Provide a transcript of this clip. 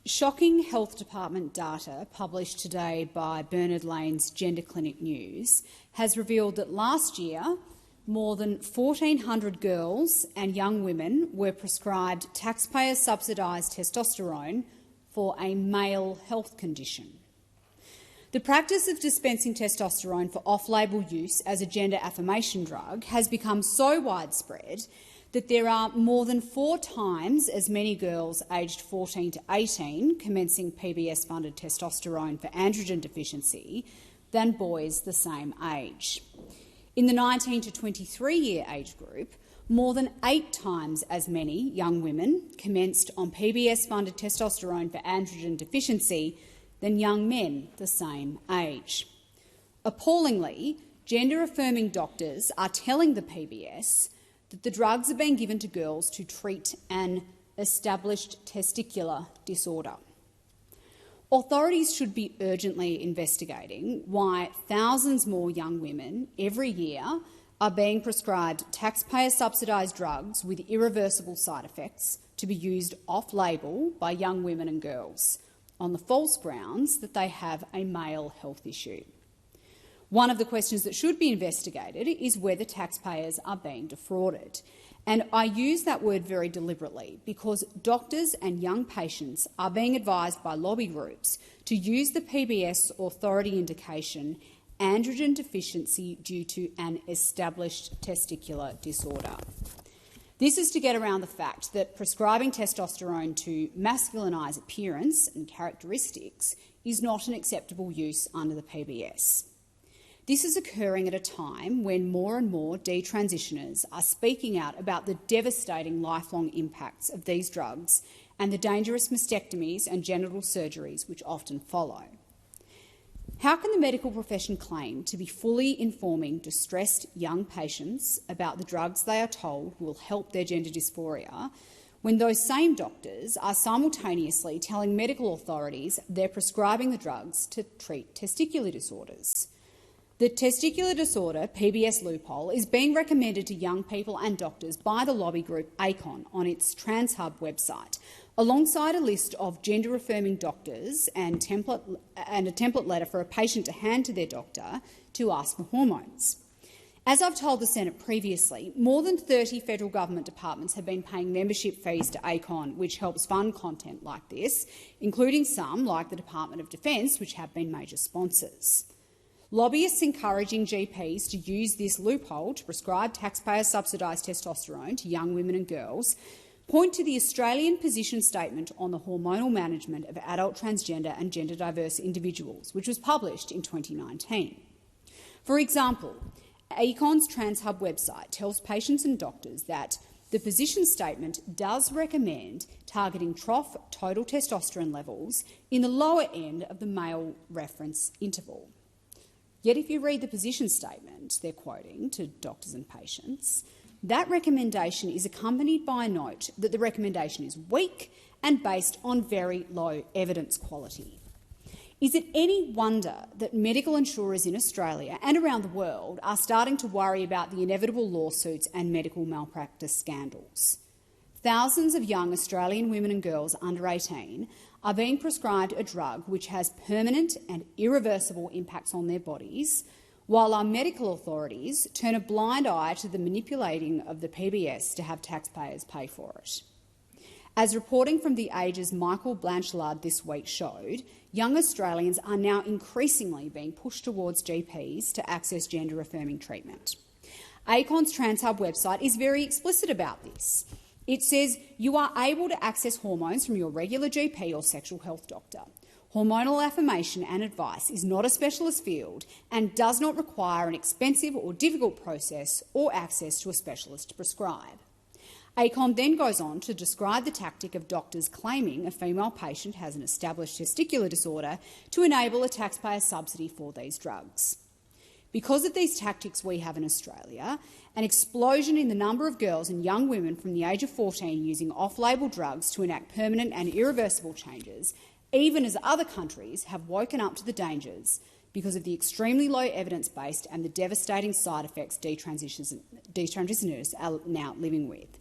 Shocking Health Department data published today by Bernard Lane's Gender Clinic News has revealed that last year more than 1,400 girls and young women were prescribed taxpayer-subsidised testosterone for a male health condition. The practice of dispensing testosterone for off-label use as a gender affirmation drug has become so widespread that there are more than 4 times as many girls aged 14 to 18 commencing PBS-funded testosterone for androgen deficiency than boys the same age. In the 19 to 23-year age group, more than 8 times as many young women commenced on PBS-funded testosterone for androgen deficiency than young men the same age. Appallingly, gender-affirming doctors are telling the PBS that the drugs are being given to girls to treat an established testicular disorder. Authorities should be urgently investigating why thousands more young women every year are being prescribed taxpayer-subsidised drugs with irreversible side effects to be used off-label by young women and girls on the false grounds that they have a male health issue. One of the questions that should be investigated is whether taxpayers are being defrauded. And I use that word very deliberately because doctors and young patients are being advised by lobby groups to use the PBS authority indication androgen deficiency due to an established testicular disorder. This is to get around the fact that prescribing testosterone to masculinise appearance and characteristics is not an acceptable use under the PBS. This is occurring at a time when more and more detransitioners are speaking out about the devastating lifelong impacts of these drugs and the dangerous mastectomies and genital surgeries which often follow. How can the medical profession claim to be fully informing distressed young patients about the drugs they are told will help their gender dysphoria when those same doctors are simultaneously telling medical authorities they're prescribing the drugs to treat testicular disorders? The testicular disorder PBS loophole is being recommended to young people and doctors by the lobby group ACON on its TransHub website, alongside a list of gender-affirming doctors and a template letter for a patient to hand to their doctor to ask for hormones. As I've told the Senate previously, more than 30 federal government departments have been paying membership fees to ACON, which helps fund content like this, including some, like the Department of Defence, which have been major sponsors. Lobbyists encouraging GPs to use this loophole to prescribe taxpayer-subsidised testosterone to young women and girls point to the Australian position statement on the hormonal management of adult transgender and gender-diverse individuals, which was published in 2019. For example, ACON's TransHub website tells patients and doctors that the position statement does recommend targeting trough total testosterone levels in the lower end of the male reference interval. Yet if you read the position statement they're quoting to doctors and patients, that recommendation is accompanied by a note that the recommendation is weak and based on very low evidence quality. Is it any wonder that medical insurers in Australia and around the world are starting to worry about the inevitable lawsuits and medical malpractice scandals? Thousands of young Australian women and girls under 18 are being prescribed a drug which has permanent and irreversible impacts on their bodies, while our medical authorities turn a blind eye to the manipulating of the PBS to have taxpayers pay for it. As reporting from The Age's Michael Blanchard this week showed, young Australians are now increasingly being pushed towards GPs to access gender-affirming treatment. ACON's TransHub website is very explicit about this. It says you are able to access hormones from your regular GP or sexual health doctor. Hormonal affirmation and advice is not a specialist field and does not require an expensive or difficult process or access to a specialist to prescribe. ACON then goes on to describe the tactic of doctors claiming a female patient has an established testicular disorder to enable a taxpayer subsidy for these drugs. Because of these tactics we have in Australia, an explosion in the number of girls and young women from the age of 14 using off-label drugs to enact permanent and irreversible changes, even as other countries have woken up to the dangers because of the extremely low evidence base and the devastating side effects detransitioners are now living with.